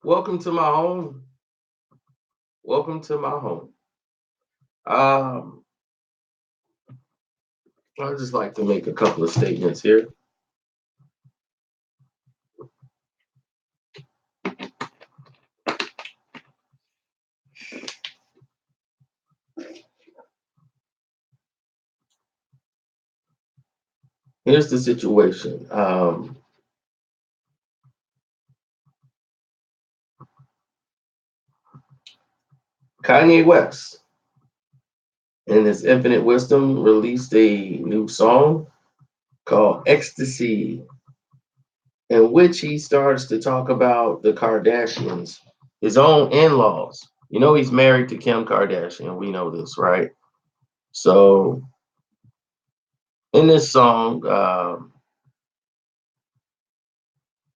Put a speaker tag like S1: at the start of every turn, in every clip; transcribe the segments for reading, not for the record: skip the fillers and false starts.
S1: Welcome to my home. Welcome to my home. Um, I'd just like to make a couple of statements here. Here's the situation. Kanye West, in his infinite wisdom, released a new song called "XTCY," in which he starts to talk about the Kardashians, his own in-laws. You know he's married to Kim Kardashian. We know this, right? So in this song,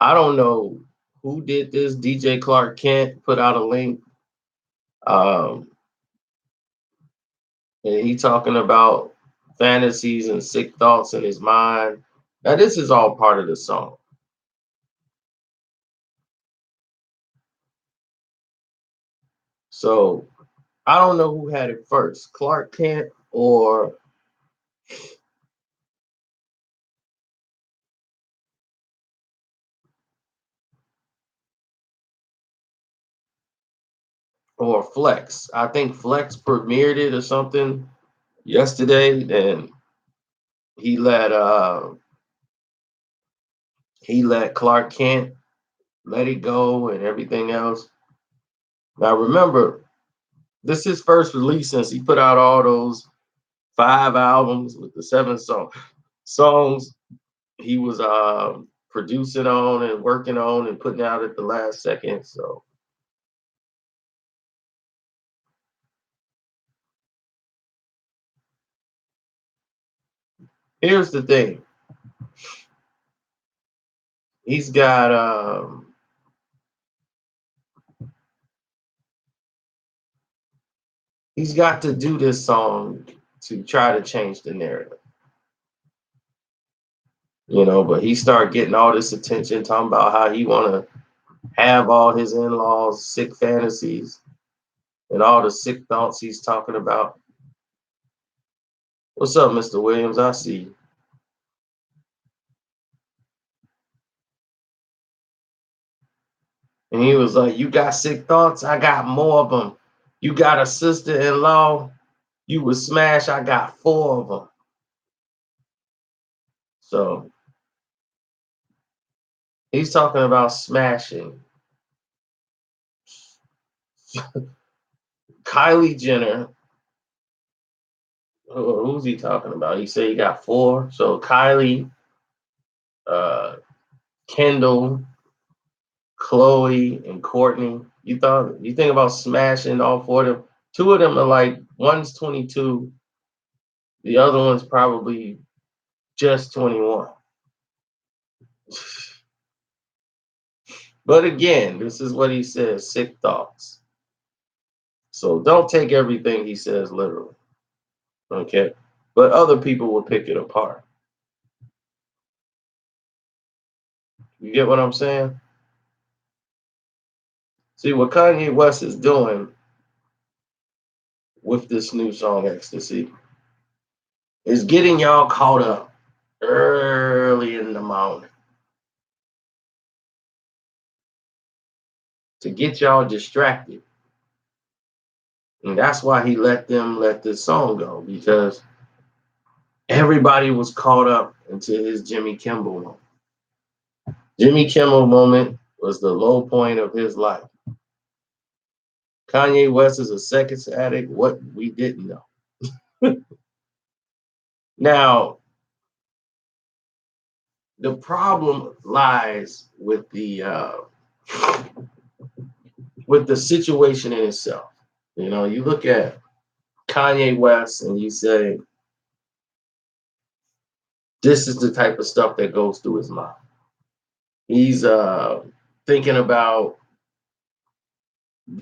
S1: I don't know who did this. DJ Clark Kent put out a link. Um, and he talking about fantasies and sick thoughts in his mind. Now, this is all part of the song. So I don't know who had it first, Clark Kent or Flex. I think Flex premiered it or something yesterday, and he let uh he let Clark Kent let it go and everything else. Now remember, this is his first release since he put out all those 5 albums with the songs he was producing on and working on and putting out at the last second. So here's the thing. He's got he's got to do this song to try to change the narrative. But he started getting all this attention talking about how he wanna have all his in-laws sick fantasies and all the sick thoughts he's talking about. What's up, Mr. Williams? I see you. And he was like, "You got sick thoughts? I got more of them. You got a sister-in-law? You would smash? I got four of them." So he's talking about smashing. Kylie Jenner, who's he talking about? He said he got four. So Kylie, uh, Kendall, Chloe, and Courtney. You think about smashing all four of them? Two of them are like one's 22, the other one's probably just 21. But again, this is what he says, sick thoughts. So don't take everything he says literally. Okay. But other people will pick it apart. You get what I'm saying? See what Kanye West is doing with this new song Ecstasy is getting y'all caught up early in the morning to get y'all distracted. And that's why he let them let this song go, because everybody was caught up into his Jimmy Kimmel moment. Jimmy Kimmel moment was the low point of his life. Kanye West is a sex addict, what we didn't know. Now, the problem lies with the situation in itself. You look at Kanye West and you say, this is the type of stuff that goes through his mind. He's thinking about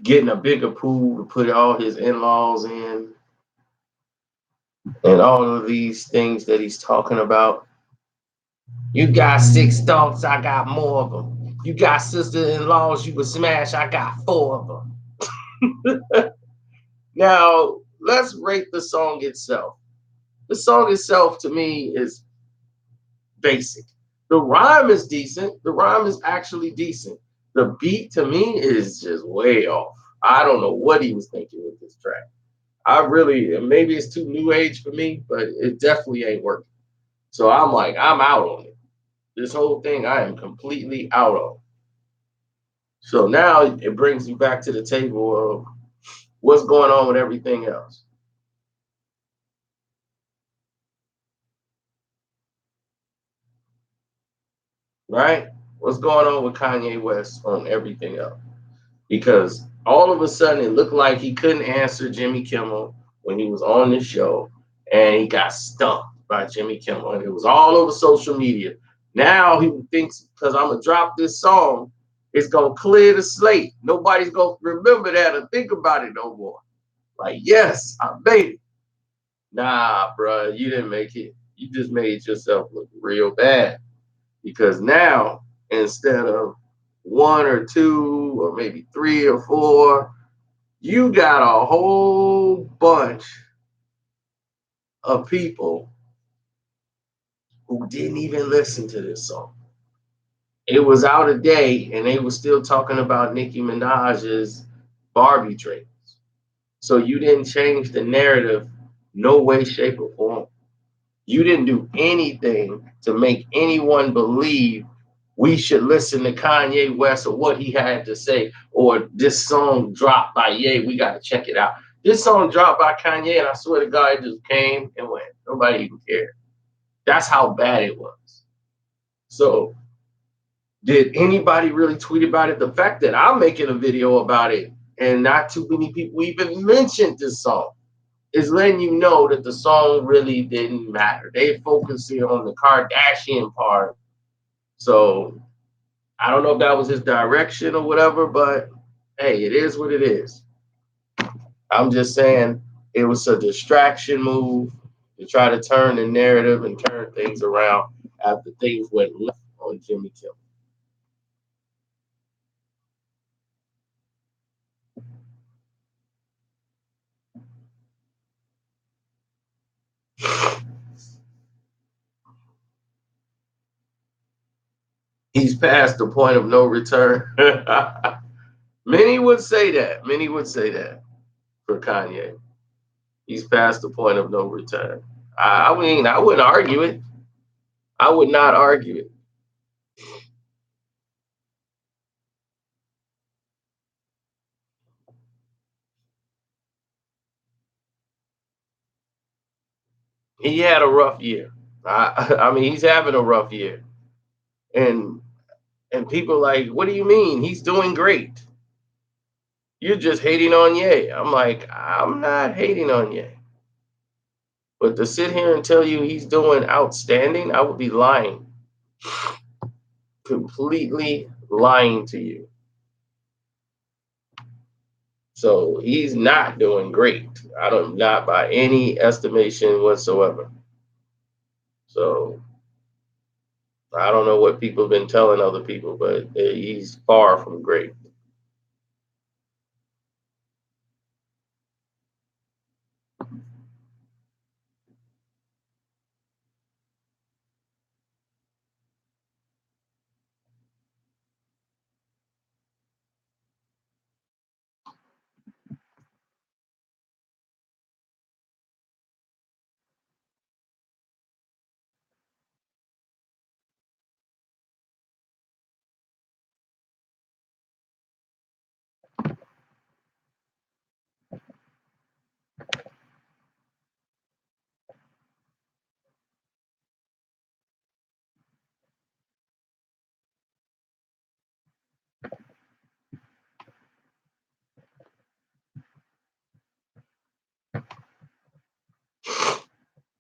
S1: getting a bigger pool to put all his in-laws in, and all of these things that he's talking about. You got six thoughts, I got more of them. You got sister-in-laws you would smash. I got four of them. Now, let's rate the song itself. The song itself, to me, is basic. The rhyme is decent. The rhyme is actually decent. The beat, to me, is just way off. I don't know what he was thinking with this track. I really, maybe it's too new age for me, but it definitely ain't working. So I'm like, I'm out on it. This whole thing, I am completely out on. So now it brings you back to the table of what's going on with everything else, right? What's going on with Kanye West on everything else? Because all of a sudden it looked like he couldn't answer Jimmy Kimmel when he was on the show, and he got stumped by Jimmy Kimmel, and it was all over social media. Now he thinks because I'm gonna drop this song, it's gonna clear the slate. Nobody's gonna remember that or think about it no more. Like, yes, I made it. Nah, bro, you didn't make it. You just made yourself look real bad because now instead of one or two or maybe three or four, you got a whole bunch of people who didn't even listen to this song. It was out a day and they were still talking about Nicki Minaj's Barbie dreams. So you didn't change the narrative, no way, shape, or form. You didn't do anything to make anyone believe we should listen to Kanye West or what he had to say, or this song dropped by Ye, we got to check it out. This song dropped by Kanye, and I swear to God, it just came and went. Nobody even cared. That's how bad it was. So, did anybody really tweet about it? The fact that I'm making a video about it and not too many people even mentioned this song is letting you know that the song really didn't matter. They focusing on the Kardashian part. So I don't know if that was his direction or whatever, but hey, it is what it is. I'm just saying it was a distraction move to try to turn the narrative and turn things around after things went left on Jimmy Kimmel. He's past the point of no return. Many would say that. Many would say that for Kanye. He's past the point of no return. I mean, I wouldn't argue it. I would not argue it. He had a rough year. I mean, he's having a rough year, and people like, what do you mean? He's doing great. You're just hating on Ye. I'm like, I'm not hating on Ye, but to sit here and tell you he's doing outstanding, I would be lying, completely lying to you. So he's not doing great. I don't not by any estimation whatsoever. So I don't know what people have been telling other people, but he's far from great.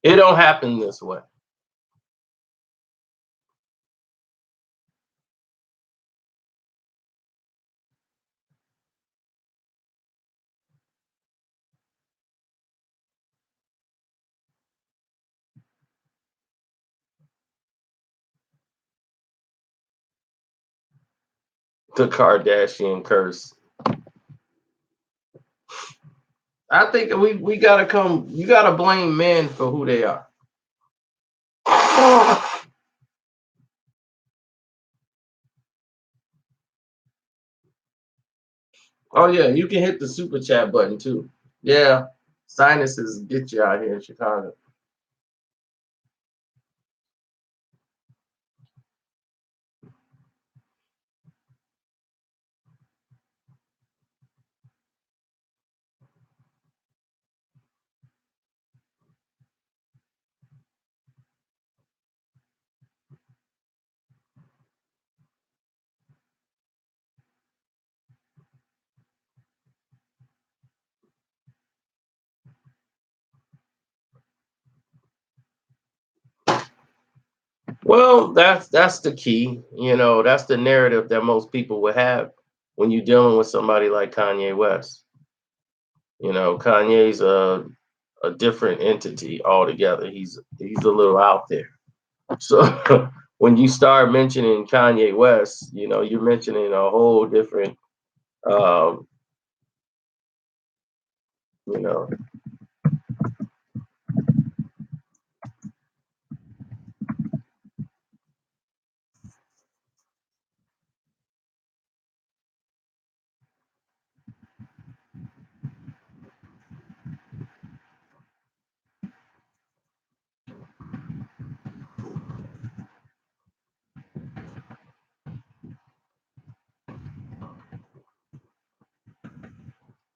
S1: It don't happen this way. The Kardashian curse. I think we gotta come. You gotta blame men for who they are. Oh yeah, you can hit the super chat button too. Yeah, sinuses get you out here in Chicago. Well, that's the key. You know, that's the narrative that most people would have when you're dealing with somebody like Kanye West. You know, Kanye's a different entity altogether. He's a little out there. So when you start mentioning Kanye West, you know, you're mentioning a whole different, um, you know,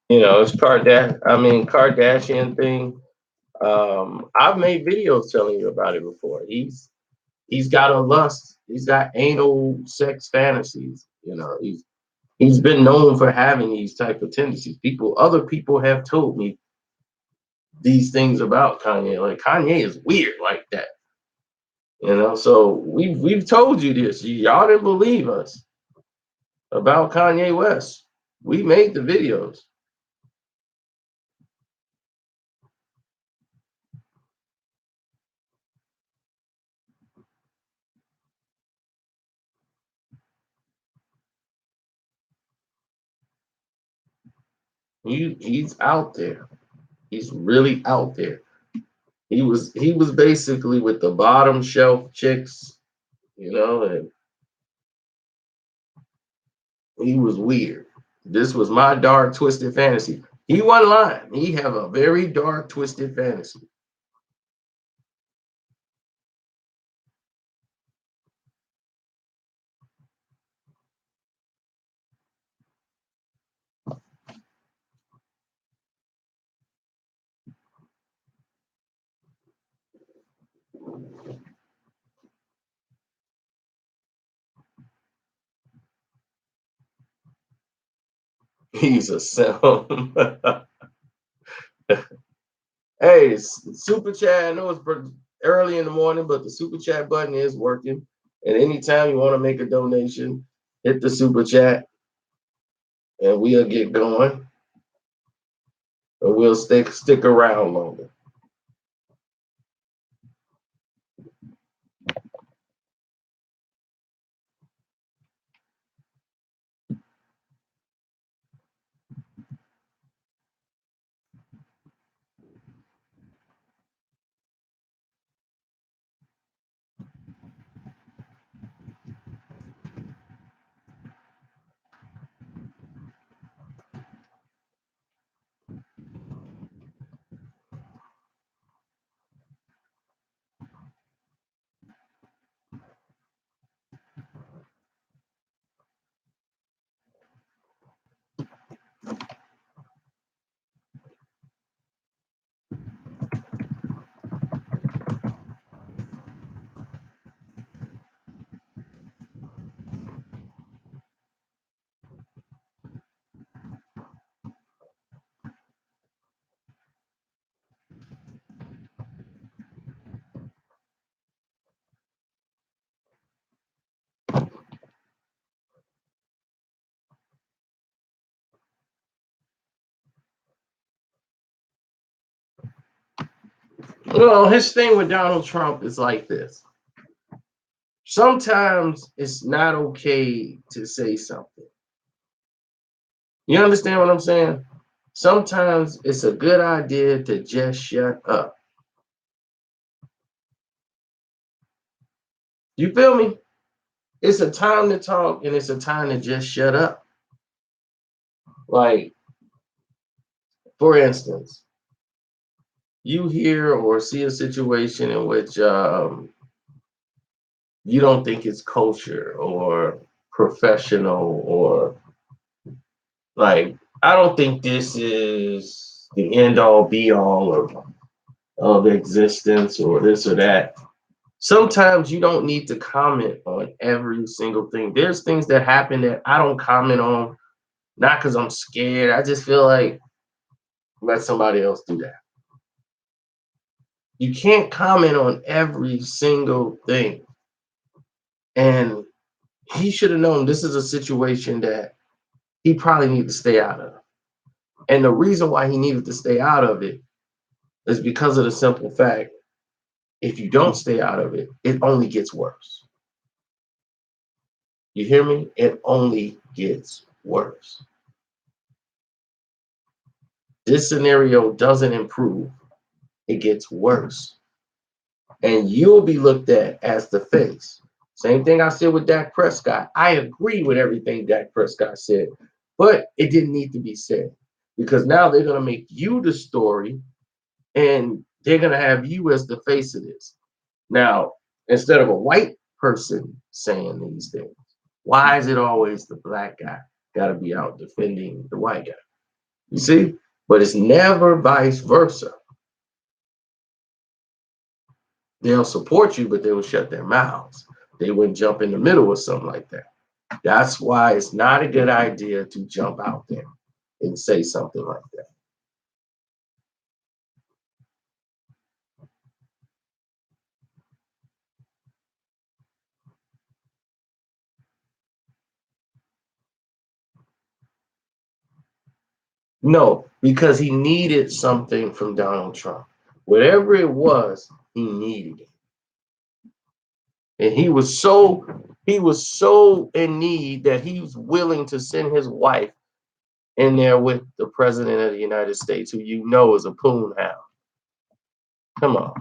S1: it's Kardashian thing. I've made videos telling you about it before. He's got a lust. He's got anal sex fantasies. He's been known for having these type of tendencies. Other people have told me these things about Kanye. Like Kanye is weird like that. So we've told you this. Y'all didn't believe us about Kanye West. We made the videos. He's out there. He's really out there. He was basically with the bottom shelf chicks, and he was weird. This was my dark twisted fantasy. He wasn't lying. He have a very dark twisted fantasy. He's a sim. Hey, super chat. I know it's early in the morning, but the super chat button is working. And anytime you want to make a donation, hit the super chat, and we'll get going, and we'll stick around longer. Well, his thing with Donald Trump is like this. Sometimes it's not okay to say something. You understand what I'm saying? Sometimes it's a good idea to just shut up. You feel me? It's a time to talk and it's a time to just shut up. Like, for instance, you hear or see a situation in which you don't think it's culture or professional or like, I don't think this is the end all be all of existence or this or that. Sometimes you don't need to comment on every single thing. There's things that happen that I don't comment on, not because I'm scared. I just feel like let somebody else do that. You can't comment on every single thing. And he should have known this is a situation that he probably needed to stay out of. And the reason why he needed to stay out of it is because of the simple fact if you don't stay out of it, it only gets worse. You hear me? It only gets worse. This scenario doesn't improve, it gets worse. And you'll be looked at as the face. Same thing I said with Dak Prescott. I agree with everything Dak Prescott said, but it didn't need to be said because now they're going to make you the story and they're going to have you as the face of this. Now, instead of a white person saying these things, why is it always the black guy got to be out defending the white guy? You see? But it's never vice versa. They'll support you, but they will shut their mouths. They wouldn't jump in the middle of something like that. That's why it's not a good idea to jump out there and say something like that. No, because he needed something from Donald Trump. Whatever it was, he needed it. And he was so in need that he was willing to send his wife in there with the president of the United States, who you know is a poon hound. Come on.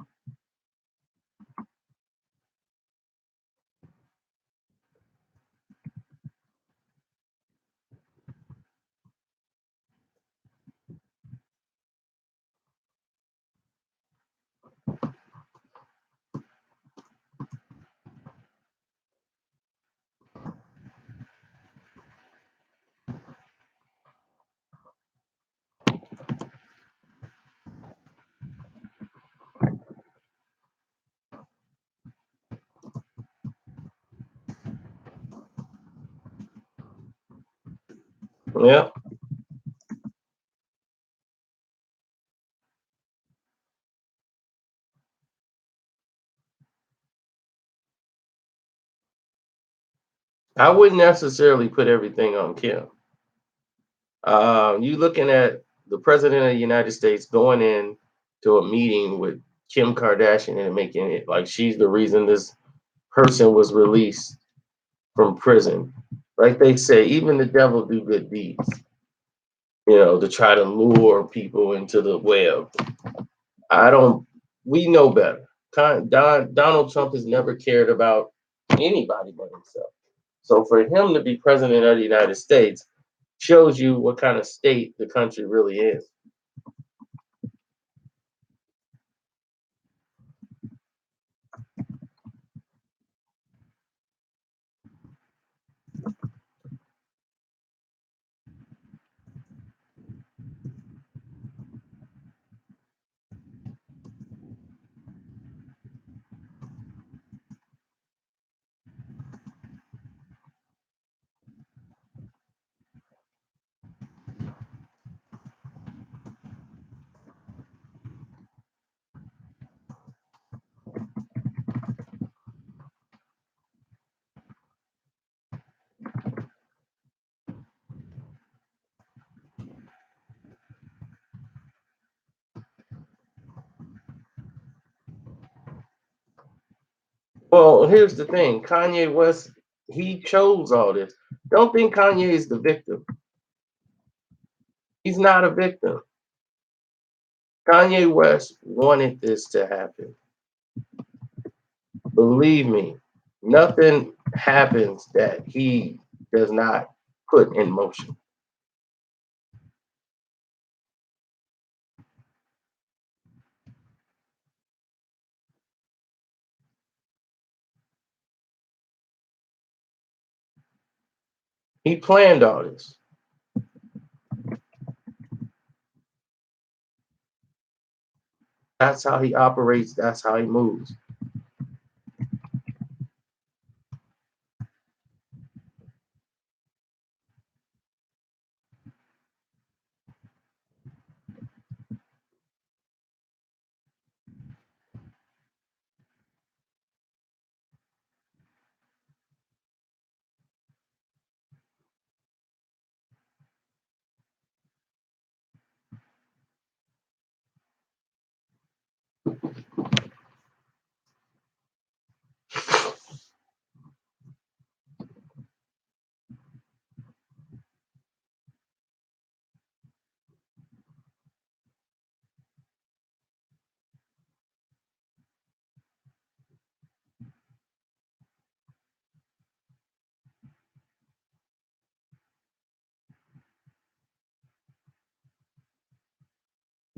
S1: Yeah. I wouldn't necessarily put everything on Kim. You looking at the president of the United States going in to a meeting with Kim Kardashian and making it like she's the reason this person was released from prison. Like they say, even the devil do good deeds, to try to lure people into the web. I don't. We know better. Donald Trump has never cared about anybody but himself. So for him to be president of the United States shows you what kind of state the country really is. Well, here's the thing. Kanye West, he chose all this. Don't think Kanye is the victim. He's not a victim. Kanye West wanted this to happen. Believe me, nothing happens that he does not put in motion. He planned all this. That's how he operates. That's how he moves.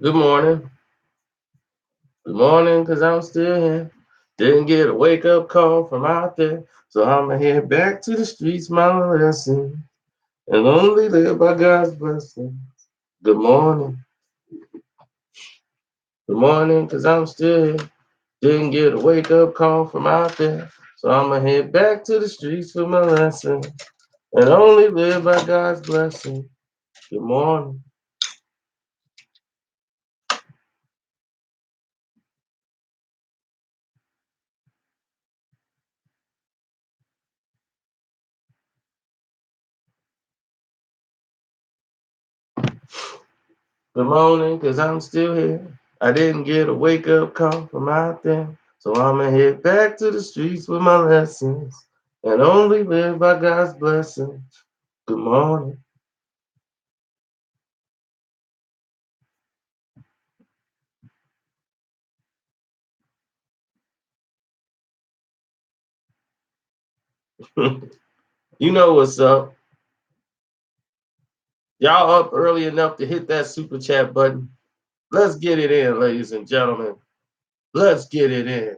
S1: Good morning. Good morning, because I'm still here. Didn't get a wake up call from out there. So I'ma head back to the streets, my lesson, and only live by God's blessing. Good morning. Good morning, because I'm still here. Didn't get a wake up call from out there. So I'ma head back to the streets for my lesson, and only live by God's blessing. Good morning. Good morning, because I'm still here. I didn't get a wake up call from out there. So I'ma head back to the streets with my lessons and only live by God's blessing. Good morning. You know what's up. Y'all up early enough to hit that super chat button. Let's get it in, ladies and gentlemen. Let's get it in.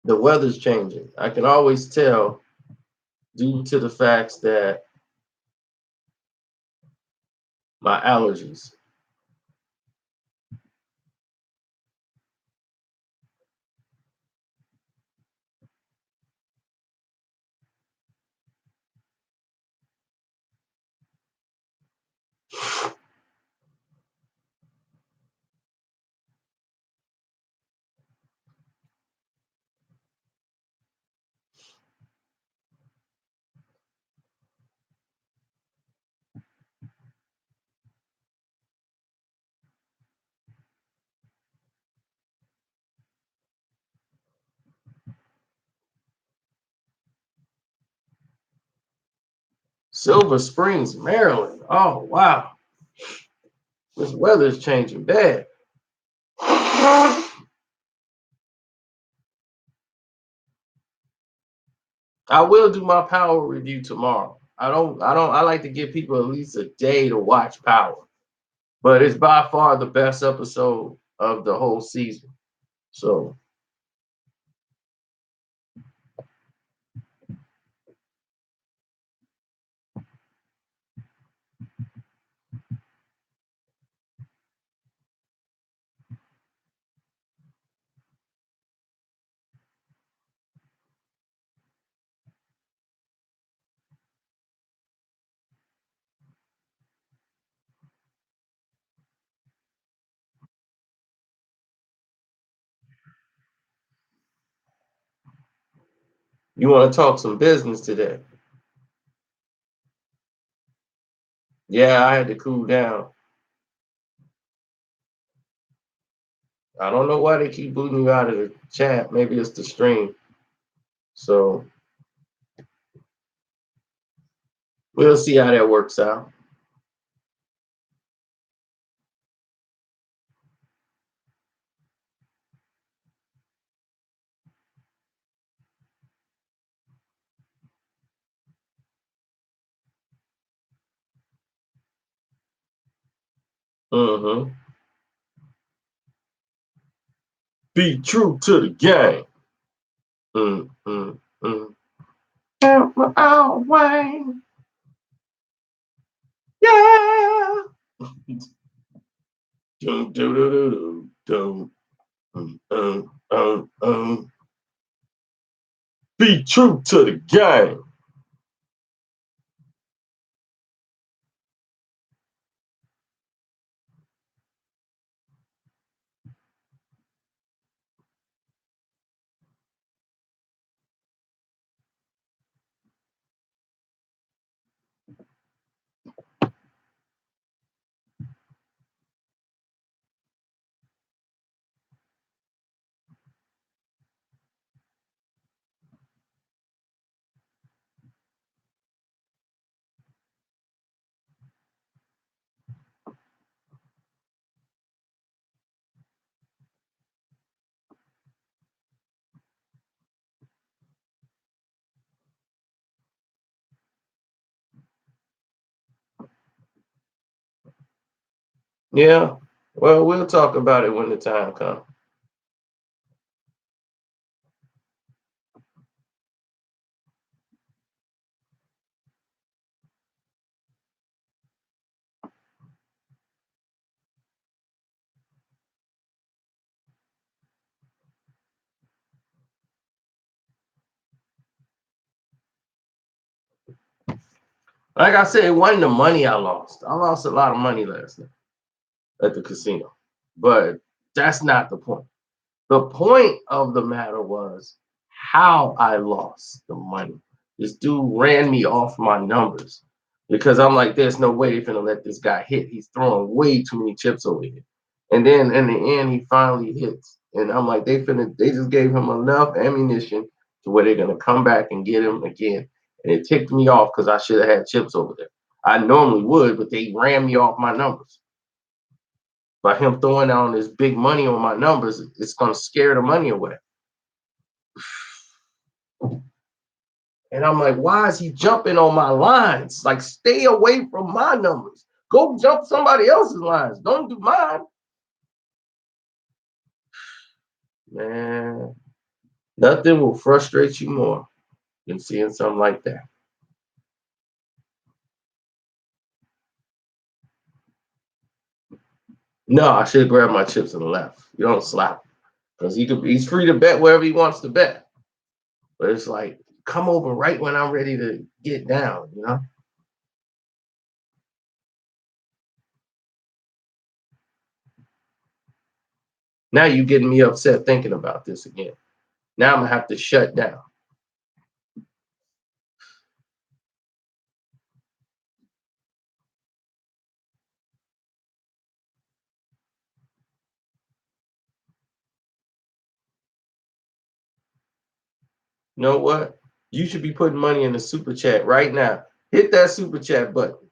S1: The weather's changing. I can always tell due to the facts that my allergies. Silver Springs, Maryland. Oh wow. This weather's changing bad. I will do my power review tomorrow. I like to give people at least a day to watch Power. But it's by far the best episode of the whole season. So You want to talk some business today? Yeah, I had to cool down. I don't know why they keep booting you out of the chat. Maybe it's the stream. So we'll see how that works out. Mm-hmm. Be true to the game. Mm, mm, mm. Oh, Wayne. Yeah. Dum, dum, dum, dum, dum, Be true to the game. Yeah. Well, we'll talk about it when the time comes. Like I said, it wasn't the money I lost. I lost a lot of money last night at the casino. But that's not the point. The point of the matter was how I lost the money. This dude ran me off my numbers because I'm like, there's no way they're gonna let this guy hit. He's throwing way too many chips over here. And then in the end, he finally hits. And I'm like, they just gave him enough ammunition to where they're gonna come back and get him again. And it ticked me off because I should have had chips over there. I normally would, but they ran me off my numbers. By him throwing down this big money on my numbers, it's gonna scare the money away. And I'm like, why is he jumping on my lines? Like, stay away from my numbers. Go jump somebody else's lines. Don't do mine. Man, nothing will frustrate you more than seeing something like that. No, I should have grabbed my chips and left. You don't slap him. Because he's free to bet wherever he wants to bet. But it's like, come over right when I'm ready to get down, you know? Now you getting me upset thinking about this again. Now I'm gonna have to shut down. You know what? You should be putting money in the super chat right now. Hit that super chat button.